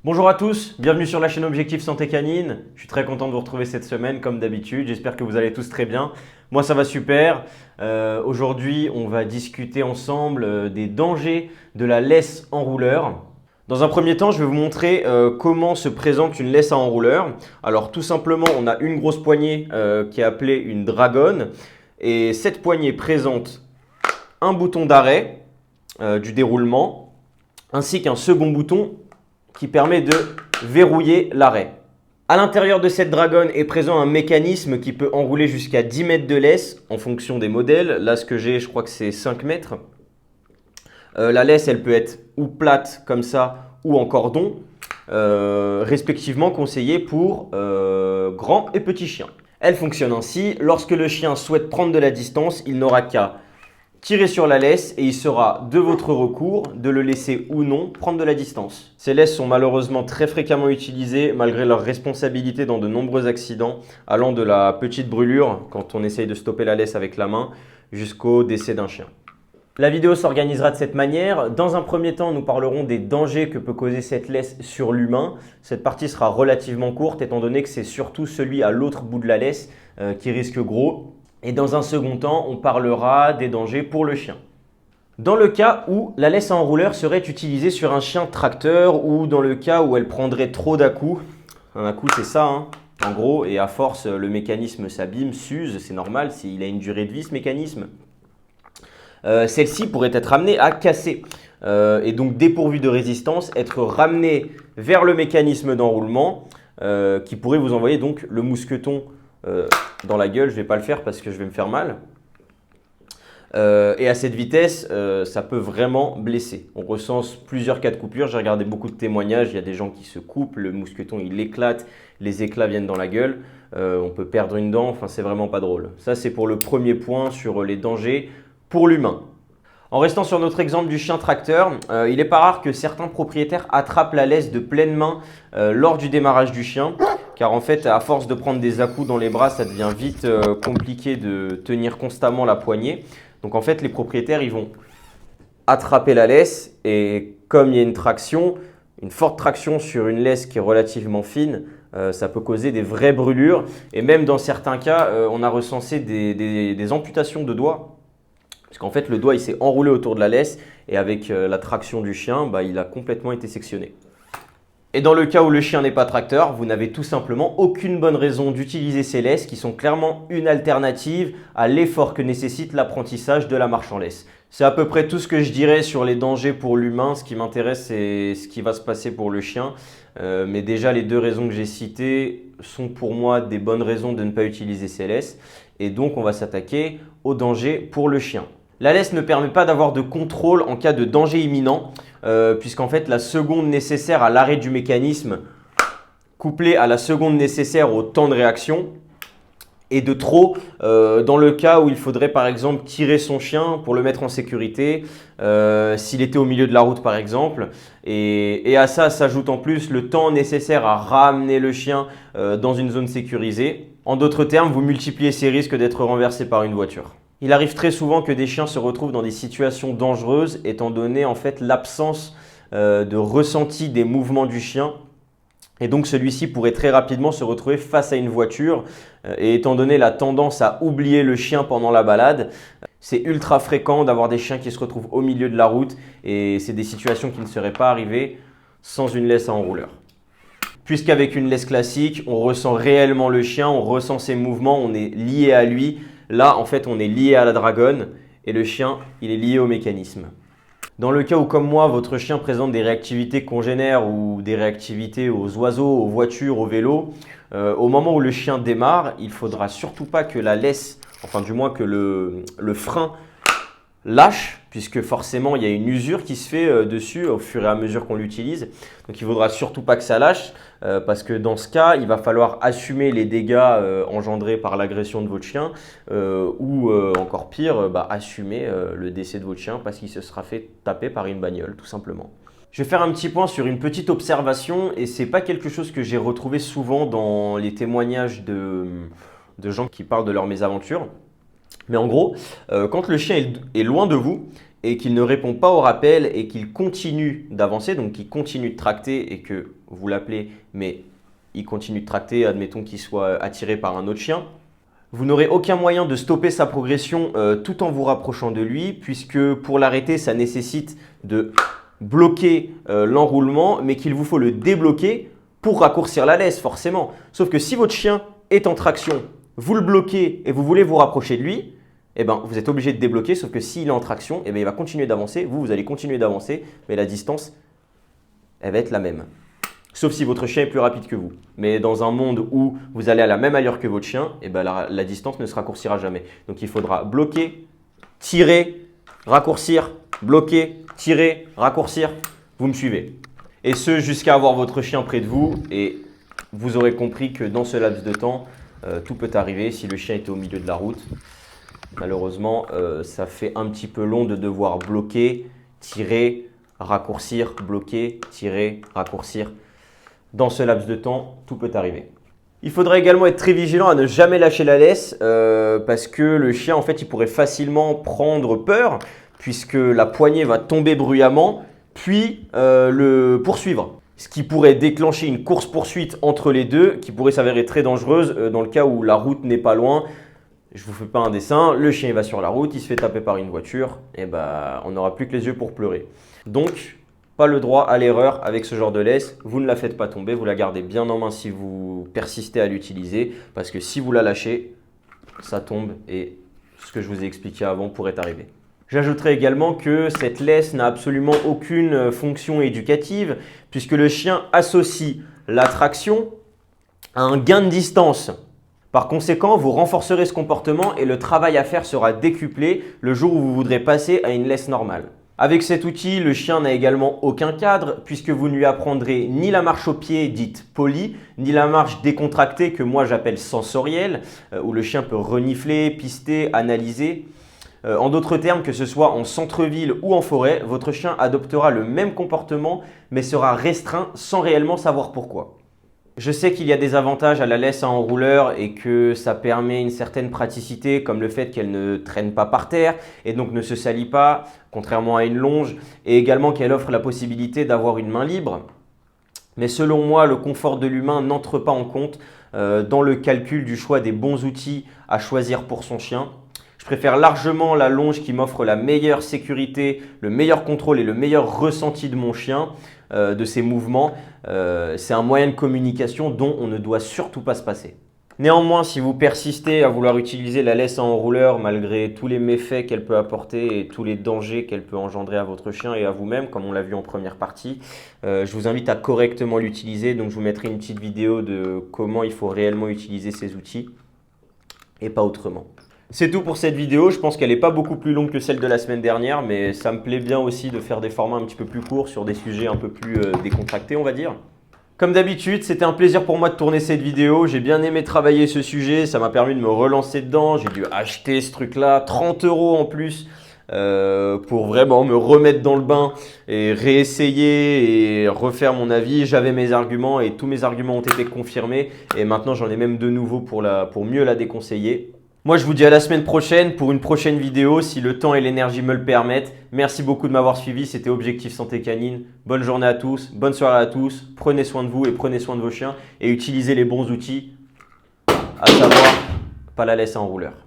Bonjour à tous, bienvenue sur la chaîne Objectif Santé Canine. Je suis très content de vous retrouver cette semaine comme d'habitude. J'espère que vous allez tous très bien. Moi ça va super. Aujourd'hui on va discuter ensemble des dangers de la laisse enrouleur. Dans un premier temps, je vais vous montrer comment se présente une laisse à enrouleur. Alors tout simplement, on a une grosse poignée qui est appelée une dragonne. Et cette poignée présente un bouton d'arrêt du déroulement ainsi qu'un second bouton qui permet de verrouiller l'arrêt. À l'intérieur de cette dragonne est présent un mécanisme qui peut enrouler jusqu'à 10 mètres de laisse en fonction des modèles. Là, ce que j'ai, je crois que c'est 5 mètres. La laisse, elle peut être ou plate comme ça ou en cordon, respectivement conseillée pour grands et petits chiens. Elle fonctionne ainsi. Lorsque le chien souhaite prendre de la distance, il n'aura qu'à tirer sur la laisse et il sera de votre recours de le laisser ou non prendre de la distance. Ces laisses sont malheureusement très fréquemment utilisées malgré leur responsabilité dans de nombreux accidents, allant de la petite brûlure quand on essaye de stopper la laisse avec la main jusqu'au décès d'un chien. La vidéo s'organisera de cette manière. Dans un premier temps, nous parlerons des dangers que peut causer cette laisse sur l'humain. Cette partie sera relativement courte étant donné que c'est surtout celui à l'autre bout de la laisse qui risque gros. Et dans un second temps, on parlera des dangers pour le chien. Dans le cas où la laisse à enrouleur serait utilisée sur un chien tracteur ou dans le cas où elle prendrait trop d'à-coups. Un à-coup, c'est ça, hein, en gros, et à force, le mécanisme s'abîme, s'use, c'est normal, il a une durée de vie ce mécanisme. Celle-ci pourrait être amenée à casser et donc dépourvue de résistance, être ramenée vers le mécanisme d'enroulement qui pourrait vous envoyer donc le mousqueton dans la gueule. Je ne vais pas le faire parce que je vais me faire mal. Et à cette vitesse, ça peut vraiment blesser. On recense plusieurs cas de coupure. J'ai regardé beaucoup de témoignages. Il y a des gens qui se coupent, le mousqueton il éclate, les éclats viennent dans la gueule. On peut perdre une dent, enfin c'est vraiment pas drôle. Ça c'est pour le premier point sur les dangers pour l'humain. En restant sur notre exemple du chien tracteur, il n'est pas rare que certains propriétaires attrapent la laisse de pleine main lors du démarrage du chien. Car en fait, à force de prendre des à-coups dans les bras, ça devient vite compliqué de tenir constamment la poignée. Donc en fait, les propriétaires, ils vont attraper la laisse et comme il y a une traction, une forte traction sur une laisse qui est relativement fine, ça peut causer des vraies brûlures. Et même dans certains cas, on a recensé des amputations de doigts. Parce qu'en fait, le doigt il s'est enroulé autour de la laisse et avec la traction du chien, il a complètement été sectionné. Et dans le cas où le chien n'est pas tracteur, vous n'avez tout simplement aucune bonne raison d'utiliser ces laisses qui sont clairement une alternative à l'effort que nécessite l'apprentissage de la marche en laisse. C'est à peu près tout ce que je dirais sur les dangers pour l'humain. Ce qui m'intéresse, c'est ce qui va se passer pour le chien. Mais déjà, les deux raisons que j'ai citées sont pour moi des bonnes raisons de ne pas utiliser ces laisses. Et donc, on va s'attaquer aux dangers pour le chien. La laisse ne permet pas d'avoir de contrôle en cas de danger imminent, puisqu'en fait la seconde nécessaire à l'arrêt du mécanisme, couplée à la seconde nécessaire au temps de réaction, est de trop dans le cas où il faudrait par exemple tirer son chien pour le mettre en sécurité, s'il était au milieu de la route par exemple. Et à ça s'ajoute en plus le temps nécessaire à ramener le chien dans une zone sécurisée. En d'autres termes, vous multipliez ces risques d'être renversé par une voiture. Il arrive très souvent que des chiens se retrouvent dans des situations dangereuses étant donné en fait l'absence de ressenti des mouvements du chien. Et donc celui-ci pourrait très rapidement se retrouver face à une voiture et étant donné la tendance à oublier le chien pendant la balade, c'est ultra fréquent d'avoir des chiens qui se retrouvent au milieu de la route et c'est des situations qui ne seraient pas arrivées sans une laisse à enrouleur. Puisqu'avec une laisse classique, on ressent réellement le chien, on ressent ses mouvements, on est lié à lui. Là, en fait, on est lié à la dragonne et le chien, il est lié au mécanisme. Dans le cas où, comme moi, votre chien présente des réactivités congénères ou des réactivités aux oiseaux, aux voitures, aux vélos, au moment où le chien démarre, il ne faudra surtout pas que la laisse, enfin du moins que le frein lâche, puisque forcément il y a une usure qui se fait dessus au fur et à mesure qu'on l'utilise. Donc il ne faudra surtout pas que ça lâche parce que dans ce cas, il va falloir assumer les dégâts engendrés par l'agression de votre chien ou encore pire, assumer le décès de votre chien parce qu'il se sera fait taper par une bagnole tout simplement. Je vais faire un petit point sur une petite observation et ce n'est pas quelque chose que j'ai retrouvé souvent dans les témoignages de gens qui parlent de leurs mésaventures. Mais en gros, quand le chien est loin de vous et qu'il ne répond pas au rappel et qu'il continue d'avancer, donc qu'il continue de tracter et que vous l'appelez, mais il continue de tracter, admettons qu'il soit attiré par un autre chien. Vous n'aurez aucun moyen de stopper sa progression tout en vous rapprochant de lui, puisque pour l'arrêter, ça nécessite de bloquer l'enroulement, mais qu'il vous faut le débloquer pour raccourcir la laisse, forcément. Sauf que si votre chien est en traction, vous le bloquez et vous voulez vous rapprocher de lui, eh ben, vous êtes obligé de débloquer, sauf que s'il est en traction, eh ben, il va continuer d'avancer, vous allez continuer d'avancer, mais la distance, elle va être la même. Sauf si votre chien est plus rapide que vous. Mais dans un monde où vous allez à la même allure que votre chien, eh ben la distance ne se raccourcira jamais. Donc il faudra bloquer, tirer, raccourcir, bloquer, tirer, raccourcir. Vous me suivez. Et ce, jusqu'à avoir votre chien près de vous. Et vous aurez compris que dans ce laps de temps, tout peut arriver. Si le chien était au milieu de la route, malheureusement, ça fait un petit peu long de devoir bloquer, tirer, raccourcir, bloquer, tirer, raccourcir. Dans ce laps de temps, tout peut arriver. Il faudra également être très vigilant à ne jamais lâcher la laisse parce que le chien, en fait, il pourrait facilement prendre peur puisque la poignée va tomber bruyamment puis le poursuivre. Ce qui pourrait déclencher une course-poursuite entre les deux qui pourrait s'avérer très dangereuse dans le cas où la route n'est pas loin. Je ne vous fais pas un dessin, le chien va sur la route, il se fait taper par une voiture et ben, on n'aura plus que les yeux pour pleurer. Donc, pas le droit à l'erreur avec ce genre de laisse. Vous ne la faites pas tomber, vous la gardez bien en main si vous persistez à l'utiliser. Parce que si vous la lâchez, ça tombe et ce que je vous ai expliqué avant pourrait arriver. J'ajouterai également que cette laisse n'a absolument aucune fonction éducative puisque le chien associe la traction à un gain de distance. Par conséquent, vous renforcerez ce comportement et le travail à faire sera décuplé le jour où vous voudrez passer à une laisse normale. Avec cet outil, le chien n'a également aucun cadre puisque vous ne lui apprendrez ni la marche au pied dite polie, ni la marche décontractée que moi j'appelle sensorielle, où le chien peut renifler, pister, analyser. En d'autres termes, que ce soit en centre-ville ou en forêt, votre chien adoptera le même comportement mais sera restreint sans réellement savoir pourquoi. Je sais qu'il y a des avantages à la laisse à enrouleur et que ça permet une certaine praticité comme le fait qu'elle ne traîne pas par terre et donc ne se salit pas, contrairement à une longe, et également qu'elle offre la possibilité d'avoir une main libre. Mais selon moi, le confort de l'humain n'entre pas en compte dans le calcul du choix des bons outils à choisir pour son chien. Je préfère largement la longe qui m'offre la meilleure sécurité, le meilleur contrôle et le meilleur ressenti de mon chien, de ses mouvements. C'est un moyen de communication dont on ne doit surtout pas se passer. Néanmoins, si vous persistez à vouloir utiliser la laisse à enrouleur malgré tous les méfaits qu'elle peut apporter et tous les dangers qu'elle peut engendrer à votre chien et à vous-même, comme on l'a vu en première partie, je vous invite à correctement l'utiliser. Donc je vous mettrai une petite vidéo de comment il faut réellement utiliser ces outils et pas autrement. C'est tout pour cette vidéo, je pense qu'elle n'est pas beaucoup plus longue que celle de la semaine dernière, mais ça me plaît bien aussi de faire des formats un petit peu plus courts sur des sujets un peu plus décontractés, on va dire. Comme d'habitude, c'était un plaisir pour moi de tourner cette vidéo, j'ai bien aimé travailler ce sujet, ça m'a permis de me relancer dedans, j'ai dû acheter ce truc-là, 30 € en plus, pour vraiment me remettre dans le bain et réessayer et refaire mon avis. J'avais mes arguments et tous mes arguments ont été confirmés et maintenant j'en ai même de nouveaux pour mieux la déconseiller. Moi, je vous dis à la semaine prochaine pour une prochaine vidéo si le temps et l'énergie me le permettent. Merci beaucoup de m'avoir suivi. C'était Objectif Santé Canine. Bonne journée à tous, bonne soirée à tous. Prenez soin de vous et prenez soin de vos chiens et utilisez les bons outils, à savoir pas la laisse à enrouleur.